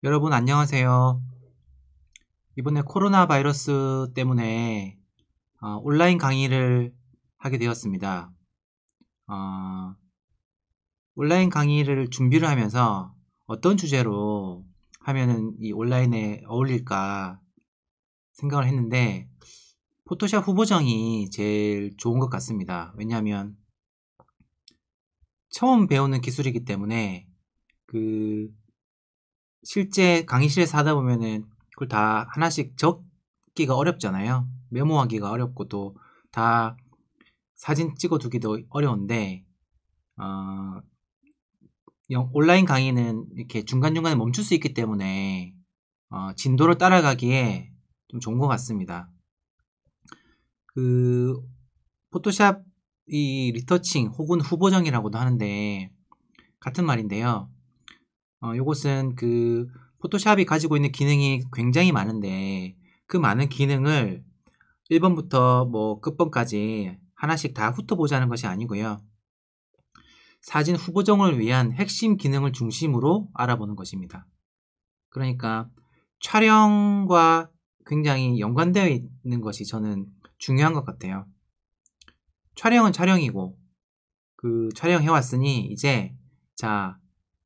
여러분 안녕하세요. 이번에 코로나 바이러스 때문에 온라인 강의를 하게 되었습니다. 어, 온라인 강의를 준비를 하면서 어떤 주제로 하면은 이 온라인에 어울릴까 생각을 했는데 포토샵 후보정이 제일 좋은 것 같습니다. 왜냐하면 처음 배우는 기술이기 때문에 그 실제 강의실에서 하다 보면은 그걸 다 하나씩 적기가 어렵잖아요. 메모하기가 어렵고 또 다 사진 찍어 두기도 어려운데 어, 온라인 강의는 이렇게 중간중간에 멈출 수 있기 때문에 진도를 따라가기에 좀 좋은 것 같습니다. 그 포토샵 이 리터칭 혹은 후보정이라고도 하는데 같은 말인데요. 요것은 그 포토샵이 가지고 있는 기능이 굉장히 많은데 그 많은 기능을 1번부터 뭐 끝번까지 하나씩 다 훑어보자는 것이 아니고요. 사진 후보정을 위한 핵심 기능을 중심으로 알아보는 것입니다. 그러니까 촬영과 굉장히 연관되어 있는 것이 저는 중요한 것 같아요. 촬영은 촬영이고 그 촬영해왔으니 이제 자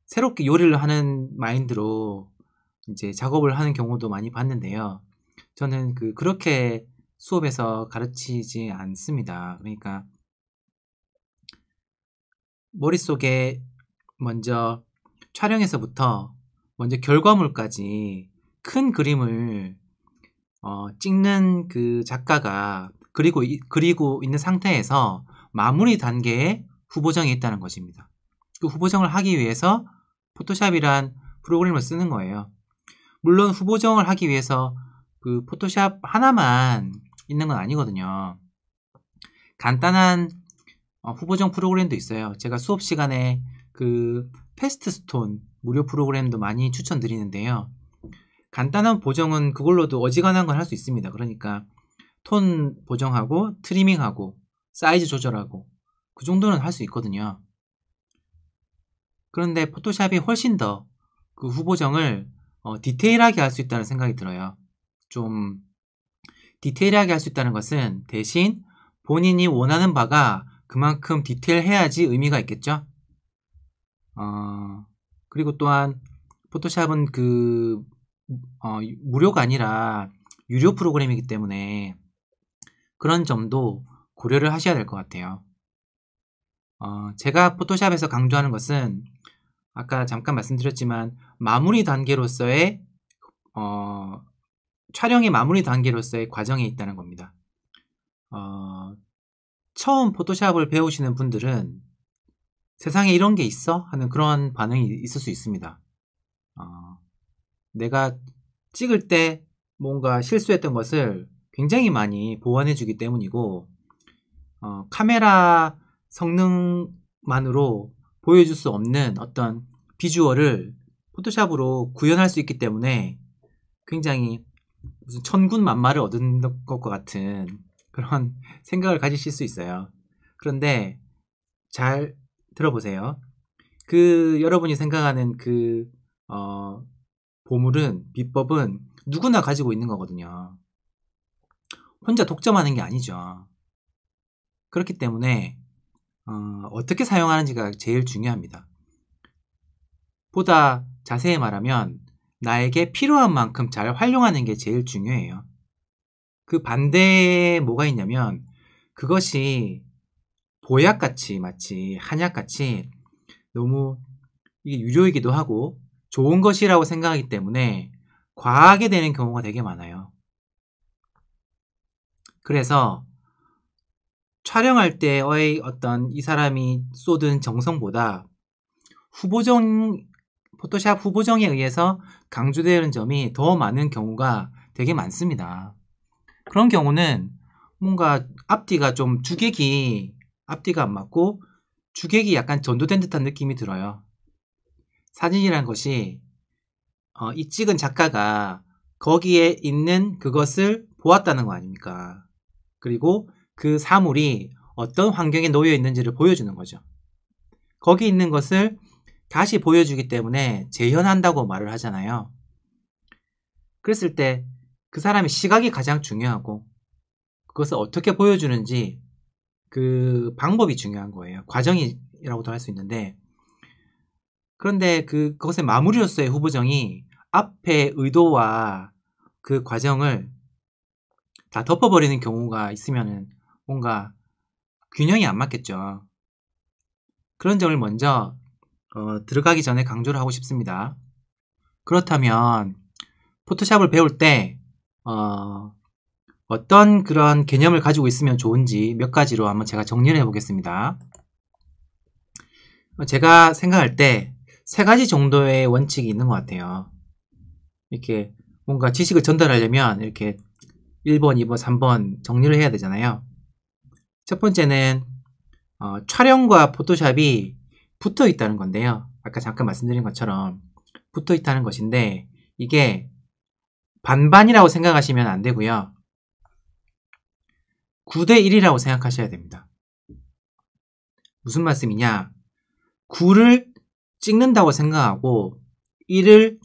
새롭게 요리를 하는 마인드로 이제 작업을 하는 경우도 많이 봤는데요. 저는 그렇게 수업에서 가르치지 않습니다. 그러니까 머릿속에 먼저 촬영에서부터 먼저 결과물까지 큰 그림을 찍는 그 작가가 그리고 있는 상태에서 마무리 단계에 후보정이 있다는 것입니다. 그 후보정을 하기 위해서 포토샵이란 프로그램을 쓰는 거예요. 물론 후보정을 하기 위해서 그 포토샵 하나만 있는 건 아니거든요. 간단한 후보정 프로그램도 있어요. 제가 수업 시간에 그 패스트스톤 무료 프로그램도 많이 추천드리는데요. 간단한 보정은 그걸로도 어지간한 걸 할 수 있습니다. 그러니까 톤 보정하고 트리밍하고 사이즈 조절하고 그 정도는 할 수 있거든요. 그런데 포토샵이 훨씬 더 그 후보정을 디테일하게 할 수 있다는 생각이 들어요. 좀 디테일하게 할 수 있다는 것은 대신 본인이 원하는 바가 그만큼 디테일해야지 의미가 있겠죠. 그리고 또한 포토샵은 무료가 아니라 유료 프로그램이기 때문에 그런 점도 고려를 하셔야 될 것 같아요. 제가 포토샵에서 강조하는 것은 아까 잠깐 말씀드렸지만 마무리 단계로서의 촬영의 마무리 단계로서의 과정에 있다는 겁니다. 처음 포토샵을 배우시는 분들은 세상에 이런 게 있어? 하는 그런 반응이 있을 수 있습니다. 내가 찍을 때 뭔가 실수했던 것을 굉장히 많이 보완해 주기 때문이고 카메라 성능만으로 보여줄 수 없는 어떤 비주얼을 포토샵으로 구현할 수 있기 때문에 굉장히 무슨 천군만마를 얻은 것과 같은 그런 생각을 가지실 수 있어요. 그런데 잘 들어보세요. 여러분이 생각하는 보물은, 비법은 누구나 가지고 있는 거거든요. 혼자 독점하는 게 아니죠. 그렇기 때문에 어떻게 사용하는지가 제일 중요합니다. 보다 자세히 말하면 나에게 필요한 만큼 잘 활용하는 게 제일 중요해요. 그 반대에 뭐가 있냐면 그것이 보약같이 마치 한약같이 너무 이게 유료이기도 하고 좋은 것이라고 생각하기 때문에 과하게 되는 경우가 되게 많아요. 그래서 촬영할 때의 어떤 이 사람이 쏟은 정성보다 포토샵 후보정에 의해서 강조되는 점이 더 많은 경우가 되게 많습니다. 그런 경우는 뭔가 앞뒤가 안 맞고 주객이 약간 전도된 듯한 느낌이 들어요. 사진이라는 것이 이 찍은 작가가 거기에 있는 그것을 보았다는 거 아닙니까? 그리고 그 사물이 어떤 환경에 놓여 있는지를 보여주는 거죠. 거기 있는 것을 다시 보여주기 때문에 재현한다고 말을 하잖아요. 그랬을 때 그 사람의 시각이 가장 중요하고 그것을 어떻게 보여주는지 그 방법이 중요한 거예요. 과정이라고도 할 수 있는데 그런데 그것의 마무리로서의 후보정이 앞의 의도와 그 과정을 다 덮어버리는 경우가 있으면은 뭔가 균형이 안 맞겠죠. 그런 점을 먼저 들어가기 전에 강조를 하고 싶습니다. 그렇다면 포토샵을 배울 때 어떤 그런 개념을 가지고 있으면 좋은지 몇 가지로 한번 제가 정리를 해보겠습니다. 제가 생각할 때 3가지 정도의 원칙이 있는 것 같아요. 이렇게 뭔가 지식을 전달하려면 이렇게 1번, 2번, 3번 정리를 해야 되잖아요. 첫 번째는 촬영과 포토샵이 붙어 있다는 건데요. 아까 잠깐 말씀드린 것처럼 붙어 있다는 것인데 이게 반반이라고 생각하시면 안 되고요. 9대 1이라고 생각하셔야 됩니다. 무슨 말씀이냐? 9를 찍는다고 생각하고 1을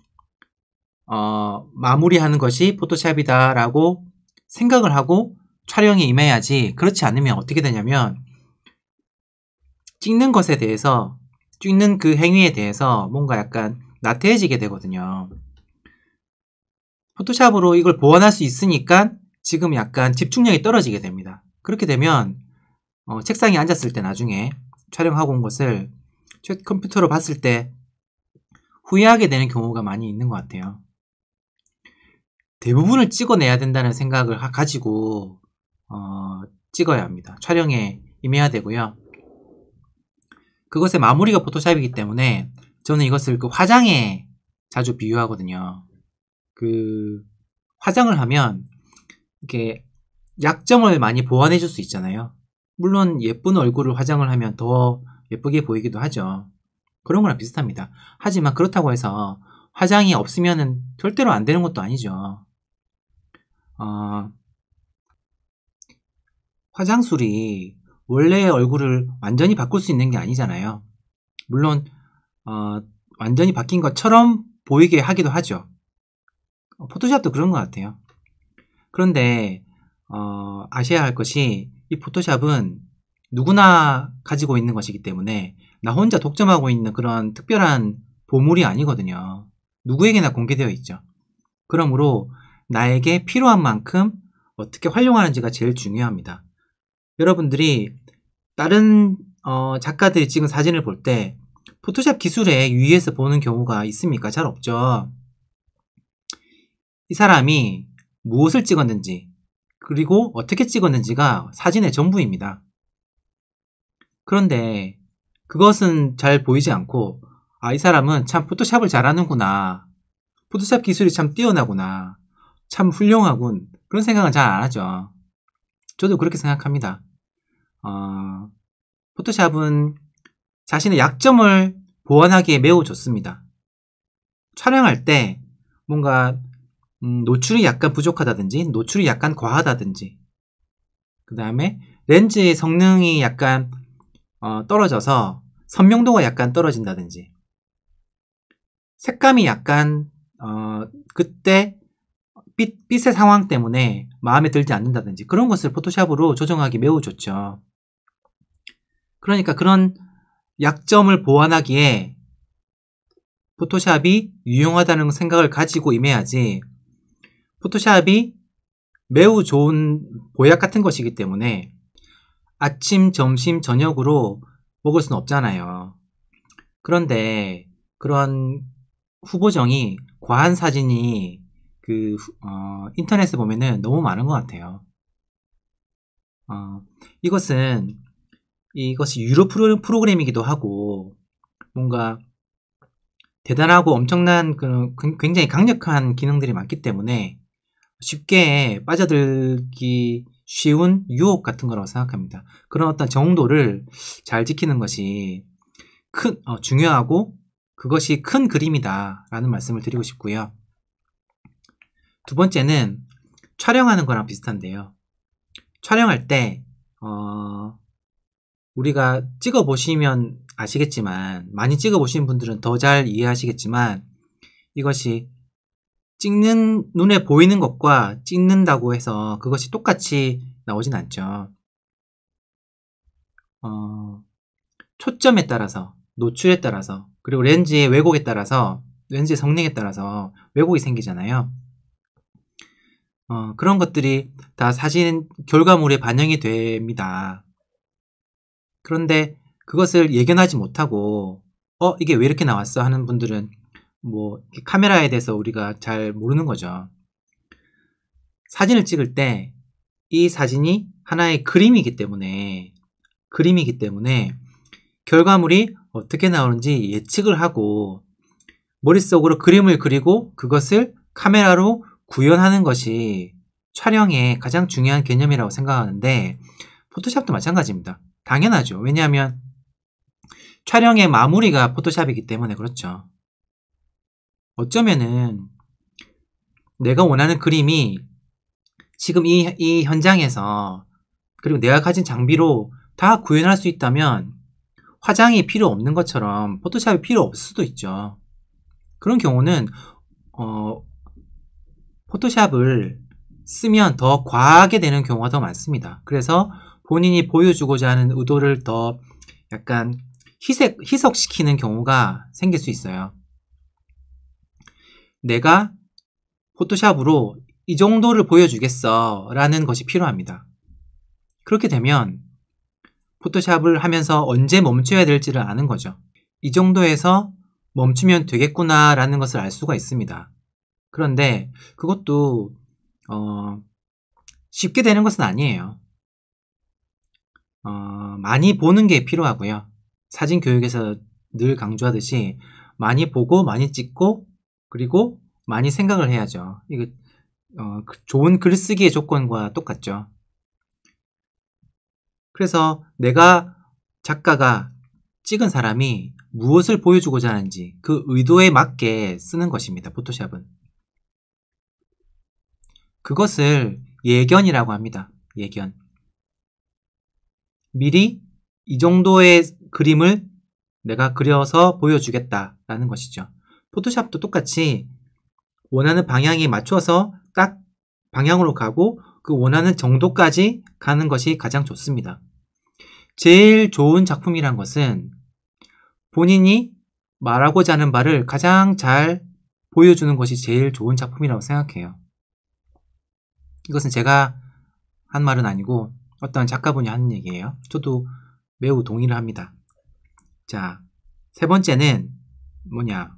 마무리하는 것이 포토샵이다 라고 생각을 하고 촬영에 임해야지. 그렇지 않으면 어떻게 되냐면 찍는 것에 대해서 찍는 그 행위에 대해서 뭔가 약간 나태해지게 되거든요. 포토샵으로 이걸 보완할 수 있으니까 지금 약간 집중력이 떨어지게 됩니다. 그렇게 되면 책상에 앉았을 때 나중에 촬영하고 온 것을 컴퓨터로 봤을 때 후회하게 되는 경우가 많이 있는 것 같아요. 대부분을 찍어내야 된다는 생각을 가지고 찍어야 합니다. 촬영에 임해야 되고요. 그것의 마무리가 포토샵이기 때문에 저는 이것을 그 화장에 자주 비유하거든요. 그 화장을 하면 이렇게 약점을 많이 보완해 줄 수 있잖아요. 물론 예쁜 얼굴을 화장을 하면 더 예쁘게 보이기도 하죠. 그런 거랑 비슷합니다. 하지만 그렇다고 해서 화장이 없으면 절대로 안 되는 것도 아니죠. 화장술이 원래의 얼굴을 완전히 바꿀 수 있는 게 아니잖아요. 물론 완전히 바뀐 것처럼 보이게 하기도 하죠. 포토샵도 그런 것 같아요. 그런데 아셔야 할 것이 이 포토샵은 누구나 가지고 있는 것이기 때문에 나 혼자 독점하고 있는 그런 특별한 보물이 아니거든요. 누구에게나 공개되어 있죠. 그러므로 나에게 필요한 만큼 어떻게 활용하는지가 제일 중요합니다. 여러분들이 다른 작가들이 찍은 사진을 볼 때 포토샵 기술에 유의해서 보는 경우가 있습니까? 잘 없죠. 이 사람이 무엇을 찍었는지 그리고 어떻게 찍었는지가 사진의 전부입니다. 그런데 그것은 잘 보이지 않고 이 사람은 참 포토샵을 잘하는구나. 포토샵 기술이 참 뛰어나구나. 참 훌륭하군. 그런 생각은 잘 안 하죠. 저도 그렇게 생각합니다. 포토샵은 자신의 약점을 보완하기에 매우 좋습니다. 촬영할 때 뭔가 노출이 약간 부족하다든지 노출이 약간 과하다든지 그 다음에 렌즈의 성능이 약간 떨어져서 선명도가 약간 떨어진다든지 색감이 약간 그때 빛의 상황 때문에 마음에 들지 않는다든지 그런 것을 포토샵으로 조정하기 매우 좋죠. 그러니까 그런 약점을 보완하기에 포토샵이 유용하다는 생각을 가지고 임해야지 포토샵이 매우 좋은 보약 같은 것이기 때문에 아침, 점심, 저녁으로 먹을 수는 없잖아요. 그런데 그런 후보정이 과한 사진이 인터넷에 보면은 너무 많은 것 같아요. 이것이 유료 프로그램이기도 하고 뭔가 대단하고 엄청난 굉장히 강력한 기능들이 많기 때문에 쉽게 빠져들기 쉬운 유혹 같은 거라고 생각합니다. 그런 어떤 정도를 잘 지키는 것이 중요하고 그것이 큰 그림이다 라는 말씀을 드리고 싶고요. 두 번째는 촬영하는 거랑 비슷한데요. 촬영할 때 우리가 찍어보시면 아시겠지만 많이 찍어보신 분들은 더 잘 이해하시겠지만 이것이 찍는 눈에 보이는 것과 찍는다고 해서 그것이 똑같이 나오진 않죠. 초점에 따라서, 노출에 따라서, 그리고 렌즈의 왜곡에 따라서, 렌즈의 성능에 따라서 왜곡이 생기잖아요. 그런 것들이 다 사진 결과물에 반영이 됩니다. 그런데 그것을 예견하지 못하고 이게 왜 이렇게 나왔어 하는 분들은 뭐 카메라에 대해서 우리가 잘 모르는 거죠. 사진을 찍을 때 이 사진이 하나의 그림이기 때문에 결과물이 어떻게 나오는지 예측을 하고 머릿속으로 그림을 그리고 그것을 카메라로 구현하는 것이 촬영의 가장 중요한 개념이라고 생각하는데 포토샵도 마찬가지입니다. 당연하죠. 왜냐하면 촬영의 마무리가 포토샵이기 때문에 그렇죠. 어쩌면은 내가 원하는 그림이 지금 이 현장에서 그리고 내가 가진 장비로 다 구현할 수 있다면 화장이 필요 없는 것처럼 포토샵이 필요 없을 수도 있죠. 그런 경우는 포토샵을 쓰면 더 과하게 되는 경우가 더 많습니다. 그래서 본인이 보여주고자 하는 의도를 더 약간 희석시키는 경우가 생길 수 있어요. 내가 포토샵으로 이 정도를 보여주겠어 라는 것이 필요합니다. 그렇게 되면 포토샵을 하면서 언제 멈춰야 될지를 아는 거죠. 이 정도에서 멈추면 되겠구나 라는 것을 알 수가 있습니다. 그런데 그것도 쉽게 되는 것은 아니에요. 많이 보는 게 필요하고요. 사진 교육에서 늘 강조하듯이 많이 보고 많이 찍고 그리고 많이 생각을 해야죠. 이거 좋은 글쓰기의 조건과 똑같죠. 그래서 내가 작가가 찍은 사람이 무엇을 보여주고자 하는지 그 의도에 맞게 쓰는 것입니다. 포토샵은. 그것을 예견이라고 합니다. 예견. 미리 이 정도의 그림을 내가 그려서 보여주겠다라는 것이죠. 포토샵도 똑같이 원하는 방향에 맞춰서 딱 방향으로 가고 그 원하는 정도까지 가는 것이 가장 좋습니다. 제일 좋은 작품이란 것은 본인이 말하고자 하는 바를 가장 잘 보여주는 것이 제일 좋은 작품이라고 생각해요. 이것은 제가 한 말은 아니고 어떤 작가분이 하는 얘기예요. 저도 매우 동의를 합니다. 자, 세 번째는 뭐냐?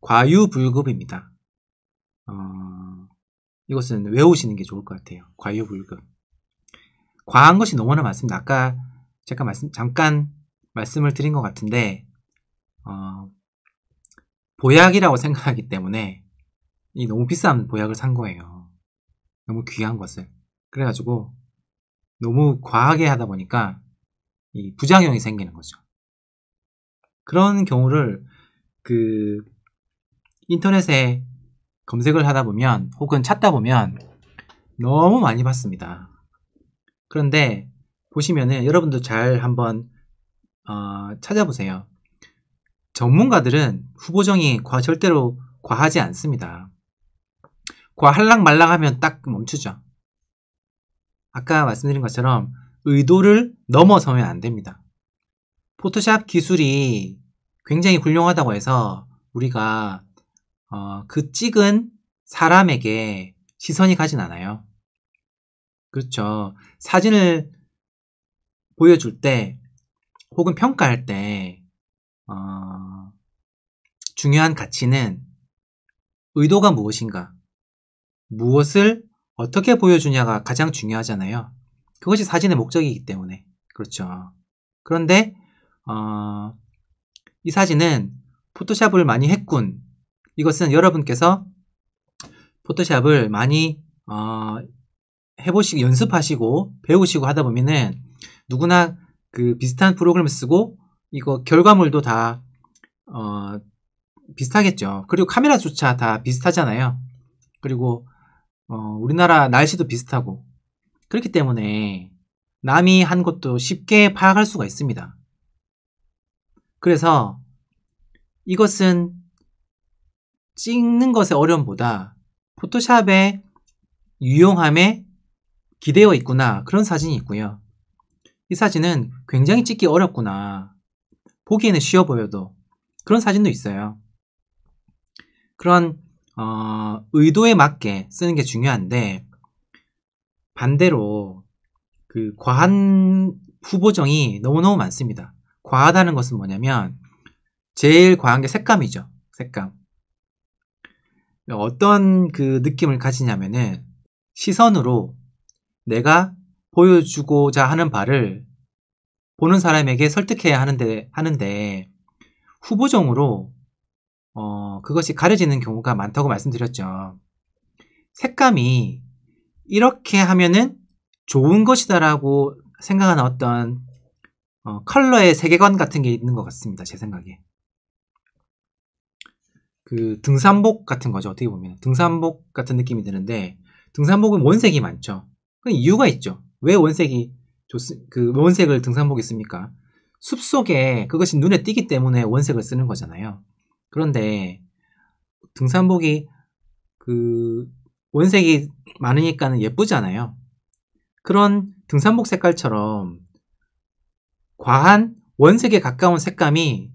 과유불급입니다. 이것은 외우시는 게 좋을 것 같아요. 과유불급. 과한 것이 너무나 많습니다. 아까 잠깐 말씀을 드린 것 같은데 보약이라고 생각하기 때문에 이 너무 비싼 보약을 산 거예요. 너무 귀한 것을. 그래가지고 너무 과하게 하다 보니까 이 부작용이 생기는 거죠. 그런 경우를 인터넷에 검색을 하다 보면 혹은 찾다 보면 너무 많이 봤습니다. 그런데 보시면은 여러분도 잘 한번 찾아보세요. 전문가들은 후보정이 절대로 과하지 않습니다. 과할랑말랑하면 딱 멈추죠. 아까 말씀드린 것처럼 의도를 넘어서면 안 됩니다. 포토샵 기술이 굉장히 훌륭하다고 해서 우리가 그 찍은 사람에게 시선이 가진 않아요. 그렇죠. 사진을 보여줄 때 혹은 평가할 때 중요한 가치는 의도가 무엇인가, 무엇을 어떻게 보여주냐가 가장 중요하잖아요. 그것이 사진의 목적이기 때문에. 그렇죠. 그런데 이 사진은 포토샵을 많이 했군. 이것은 여러분께서 포토샵을 많이 해보시고 연습하시고 배우시고 하다 보면은 누구나 그 비슷한 프로그램을 쓰고 이거 결과물도 다 비슷하겠죠. 그리고 카메라조차 다 비슷하잖아요. 그리고 우리나라 날씨도 비슷하고 그렇기 때문에 남이 한 것도 쉽게 파악할 수가 있습니다. 그래서 이것은 찍는 것의 어려움보다 포토샵의 유용함에 기대어 있구나, 그런 사진이 있고요. 이 사진은 굉장히 찍기 어렵구나, 보기에는 쉬워 보여도, 그런 사진도 있어요. 그런 의도에 맞게 쓰는 게 중요한데, 반대로 그 과한 후보정이 너무너무 많습니다. 과하다는 것은 뭐냐면 제일 과한 게 색감이죠. 색감. 어떤 그 느낌을 가지냐면은 시선으로 내가 보여주고자 하는 바를 보는 사람에게 설득해야 하는데 후보정으로 그것이 가려지는 경우가 많다고 말씀드렸죠. 색감이 이렇게 하면은 좋은 것이다라고 생각하는 어떤 컬러의 세계관 같은 게 있는 것 같습니다. 제 생각에. 그 등산복 같은 거죠. 어떻게 보면 등산복 같은 느낌이 드는데, 등산복은 원색이 많죠. 그 이유가 있죠. 왜 원색이 그 원색을 등산복에 씁니까? 숲속에 그것이 눈에 띄기 때문에 원색을 쓰는 거잖아요. 그런데 등산복이 그 원색이 많으니까는 예쁘잖아요. 그런 등산복 색깔처럼 과한 원색에 가까운 색감이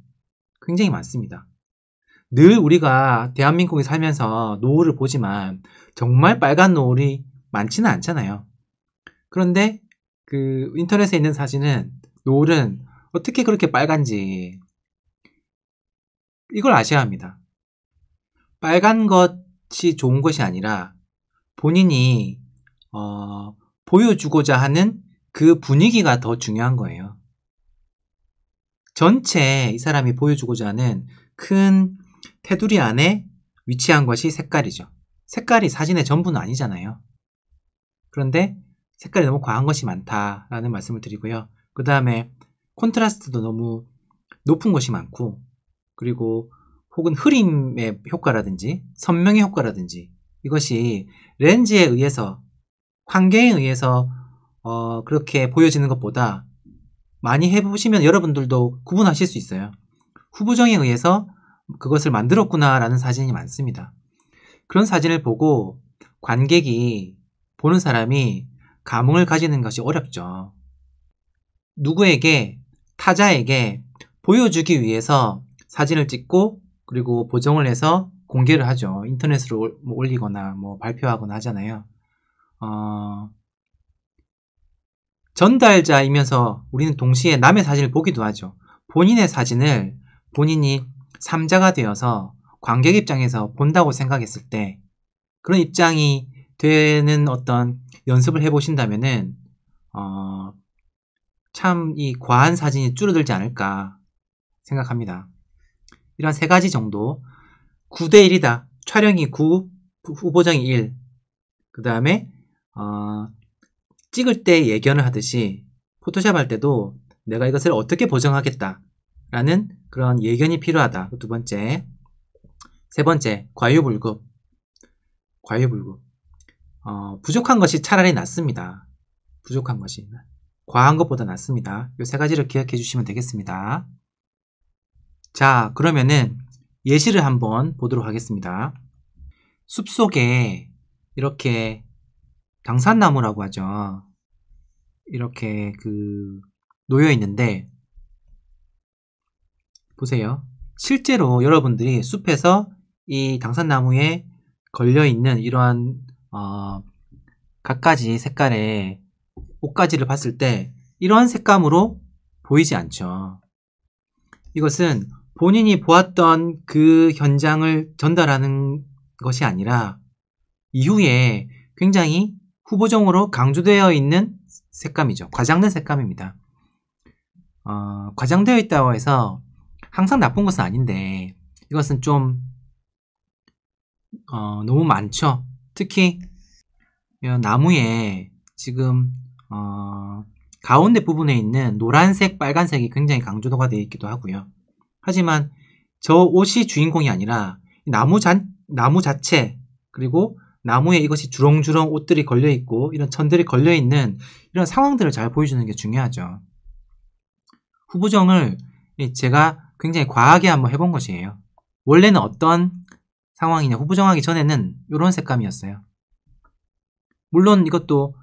굉장히 많습니다. 늘 우리가 대한민국에 살면서 노을을 보지만 정말 빨간 노을이 많지는 않잖아요. 그런데 그 인터넷에 있는 사진은 노을은 어떻게 그렇게 빨간지 이걸 아셔야 합니다. 빨간 것이 좋은 것이 아니라 본인이 보여주고자 하는 그 분위기가 더 중요한 거예요. 전체 이 사람이 보여주고자 하는 큰 테두리 안에 위치한 것이 색깔이죠. 색깔이 사진의 전부는 아니잖아요. 그런데 색깔이 너무 과한 것이 많다라는 말씀을 드리고요. 그 다음에 콘트라스트도 너무 높은 것이 많고, 그리고 혹은 흐림의 효과라든지 선명의 효과라든지 이것이 렌즈에 의해서, 환경에 의해서 그렇게 보여지는 것보다 많이 해보시면 여러분들도 구분하실 수 있어요. 후보정에 의해서 그것을 만들었구나 라는 사진이 많습니다. 그런 사진을 보고 관객이, 보는 사람이 감흥을 가지는 것이 어렵죠. 누구에게, 타자에게 보여주기 위해서 사진을 찍고 그리고 보정을 해서 공개를 하죠. 인터넷으로 올리거나 발표하거나 하잖아요. 전달자이면서 우리는 동시에 남의 사진을 보기도 하죠. 본인의 사진을 본인이 삼자가 되어서 관객 입장에서 본다고 생각했을 때, 그런 입장이 되는 어떤 연습을 해보신다면은 참 이 과한 사진이 줄어들지 않을까 생각합니다. 이런 세 가지 정도. 9대 1이다. 촬영이 9, 후보정이 1. 그 다음에 찍을 때 예견을 하듯이 포토샵 할 때도 내가 이것을 어떻게 보정하겠다 라는 그런 예견이 필요하다. 두 번째. 세 번째, 과유불급. 부족한 것이 차라리 낫습니다. 부족한 것이 과한 것보다 낫습니다. 이 세 가지를 기억해 주시면 되겠습니다. 자, 그러면은 예시를 한번 보도록 하겠습니다. 숲속에 이렇게 당산나무라고 하죠. 이렇게 놓여 있는데, 보세요. 실제로 여러분들이 숲에서 이 당산나무에 걸려있는 이러한 갖가지 색깔의 옷가지를 봤을 때 이러한 색감으로 보이지 않죠. 이것은 본인이 보았던 그 현장을 전달하는 것이 아니라 이후에 굉장히 후보정으로 강조되어 있는 색감이죠. 과장된 색감입니다. 과장되어 있다고 해서 항상 나쁜 것은 아닌데, 이것은 좀 너무 많죠. 특히 나무에 지금 가운데 부분에 있는 노란색, 빨간색이 굉장히 강조도가 되어 있기도 하고요. 하지만 저 옷이 주인공이 아니라 나무 자체, 그리고 나무에 이것이 주렁주렁 옷들이 걸려있고 이런 천들이 걸려있는 이런 상황들을 잘 보여주는 게 중요하죠. 후보정을 제가 굉장히 과하게 한번 해본 것이에요. 원래는 어떤 상황이냐 후보 정하기 전에는 이런 색감이었어요. 물론 이것도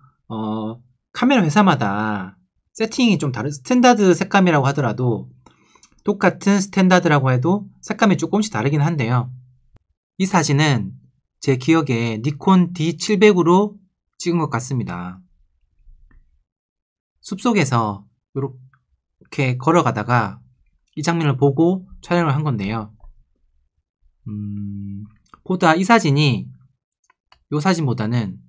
카메라 회사마다 세팅이 좀 다른 스탠다드 색감이라고 하더라도 똑같은 스탠다드라고 해도 색감이 조금씩 다르긴 한데요. 이 사진은 제 기억에 니콘 D700으로 찍은 것 같습니다. 숲속에서 이렇게 걸어가다가 이 장면을 보고 촬영을 한 건데요. 보다 이 사진이 이 사진보다는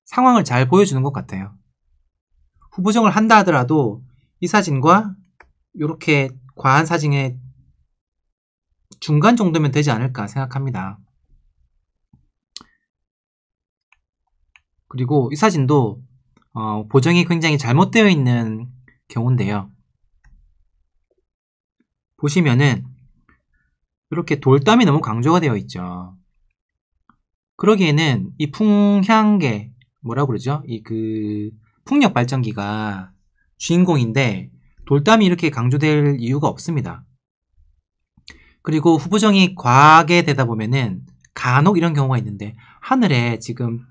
상황을 잘 보여주는 것 같아요. 후보정을 한다 하더라도 이 사진과 이렇게 과한 사진의 중간 정도면 되지 않을까 생각합니다. 그리고 이 사진도 보정이 굉장히 잘못되어 있는 경우인데요. 보시면은 이렇게 돌담이 너무 강조가 되어 있죠. 그러기에는 이 풍향계 뭐라고 그러죠? 풍력 발전기가 주인공인데 돌담이 이렇게 강조될 이유가 없습니다. 그리고 후보정이 과하게 되다 보면은 간혹 이런 경우가 있는데 하늘에 지금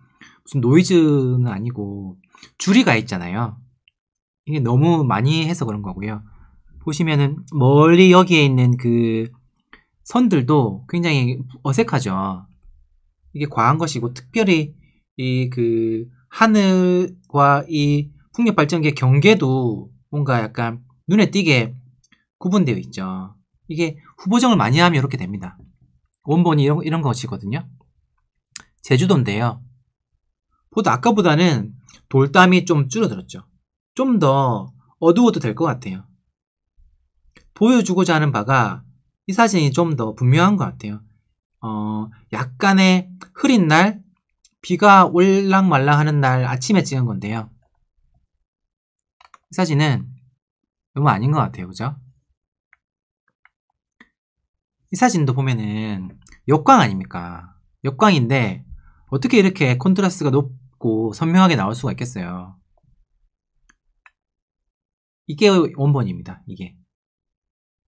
무슨 노이즈는 아니고 줄이가 있잖아요. 이게 너무 많이 해서 그런 거고요. 보시면은 멀리 여기에 있는 그 선들도 굉장히 어색하죠. 이게 과한 것이고 특별히 이 하늘과 이 풍력 발전기의 경계도 뭔가 약간 눈에 띄게 구분되어 있죠. 이게 후보정을 많이 하면 이렇게 됩니다. 원본이 이런 것이거든요. 제주도인데요. 아까보다는 돌담이 좀 줄어들었죠. 좀 더 어두워도 될 것 같아요. 보여주고자 하는 바가 이 사진이 좀 더 분명한 것 같아요. 약간의 흐린 날, 비가 올랑말랑 하는 날 아침에 찍은 건데요. 이 사진은 너무 아닌 것 같아요. 그죠? 이 사진도 보면은 역광 아닙니까? 역광인데 어떻게 이렇게 콘트라스트가 높고 선명하게 나올 수가 있겠어요. 이게 원본입니다.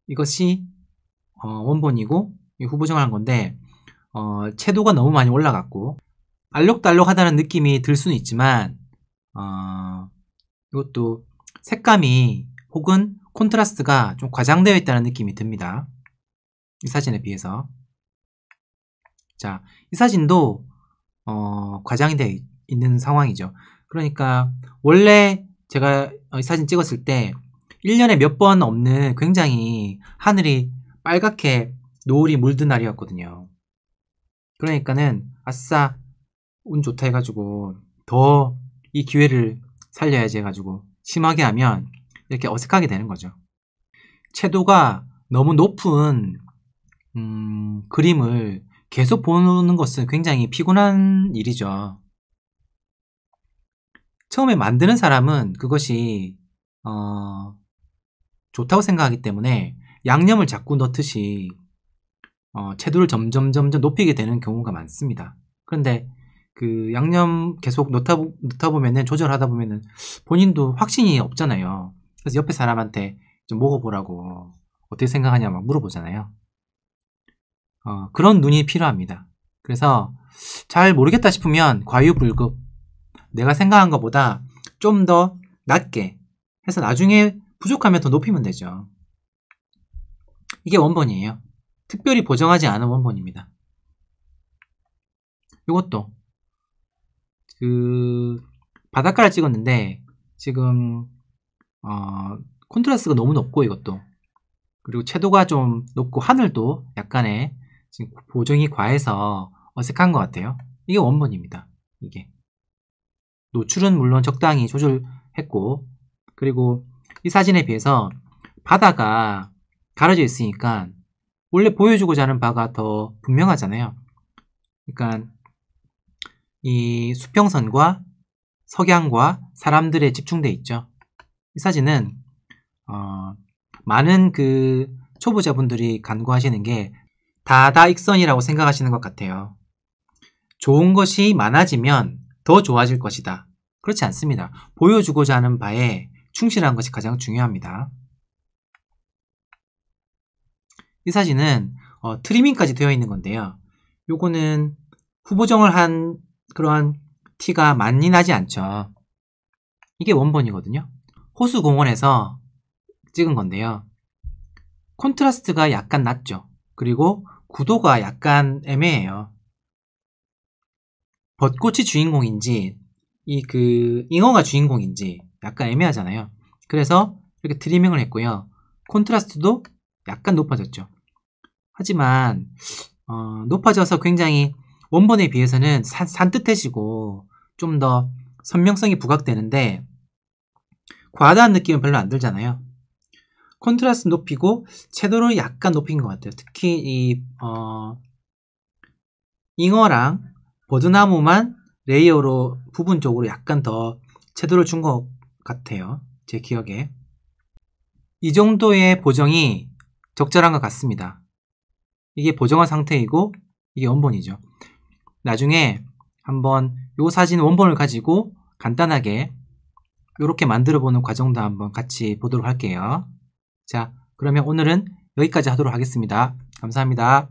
이것이 원본이고 후보정한 건데 채도가 너무 많이 올라갔고 알록달록하다는 느낌이 들 수는 있지만 이것도 색감이 혹은 콘트라스트가 좀 과장되어 있다는 느낌이 듭니다. 이 사진에 비해서. 자, 이 사진도 과장이 되어 있는 상황이죠. 그러니까 원래 제가 이 사진 찍었을 때 1년에 몇 번 없는 굉장히 하늘이 빨갛게 노을이 물든 날이었거든요. 그러니까는 아싸 운 좋다 해가지고 더 이 기회를 살려야지 해가지고 심하게 하면 이렇게 어색하게 되는 거죠. 채도가 너무 높은 그림을 계속 보는 것은 굉장히 피곤한 일이죠. 처음에 만드는 사람은 그것이 좋다고 생각하기 때문에 양념을 자꾸 넣듯이 채도를 점점 높이게 되는 경우가 많습니다. 그런데 그 양념 계속 넣다 보면은 조절하다 보면은 본인도 확신이 없잖아요. 그래서 옆에 사람한테 좀 먹어보라고 어떻게 생각하냐 막 물어보잖아요. 그런 눈이 필요합니다. 그래서 잘 모르겠다 싶으면 과유불급 내가 생각한 것보다 좀 더 낮게 해서 나중에 부족하면 더 높이면 되죠. 이게 원본이에요. 특별히 보정하지 않은 원본입니다. 이것도 바닷가를 찍었는데 지금 콘트라스트가 너무 높고 이것도 그리고 채도가 좀 높고 하늘도 약간의 지금 보정이 과해서 어색한 것 같아요. 이게 원본입니다. 이게 노출은 물론 적당히 조절했고 그리고 이 사진에 비해서 바다가 가려져 있으니까 원래 보여주고자 하는 바가 더 분명하잖아요. 그러니까 이 수평선과 석양과 사람들에 집중돼 있죠. 이 사진은 많은 초보자분들이 간구하시는 게 다다익선이라고 생각하시는 것 같아요. 좋은 것이 많아지면 더 좋아질 것이다. 그렇지 않습니다. 보여주고자 하는 바에 충실한 것이 가장 중요합니다. 이 사진은 트리밍까지 되어 있는 건데요. 요거는 후보정을 한 그러한 티가 많이 나지 않죠. 이게 원본이거든요. 호수공원에서 찍은 건데요. 콘트라스트가 약간 낮죠. 그리고 구도가 약간 애매해요. 벚꽃이 주인공인지 잉어가 주인공인지 약간 애매하잖아요. 그래서 이렇게 트리밍을 했고요. 콘트라스트도 약간 높아졌죠. 하지만 높아져서 굉장히 원본에 비해서는 산뜻해지고 좀 더 선명성이 부각되는데 과다한 느낌은 별로 안 들잖아요. 콘트라스트 높이고 채도를 약간 높인 것 같아요. 특히 이 잉어랑 버드나무만 레이어로 부분 쪽으로 약간 더 채도를 준 것 같아요. 제 기억에. 이 정도의 보정이 적절한 것 같습니다. 이게 보정한 상태이고 이게 원본이죠. 나중에 한번 요 사진 원본을 가지고 간단하게 이렇게 만들어보는 과정도 한번 같이 보도록 할게요. 자, 그러면 오늘은 여기까지 하도록 하겠습니다. 감사합니다.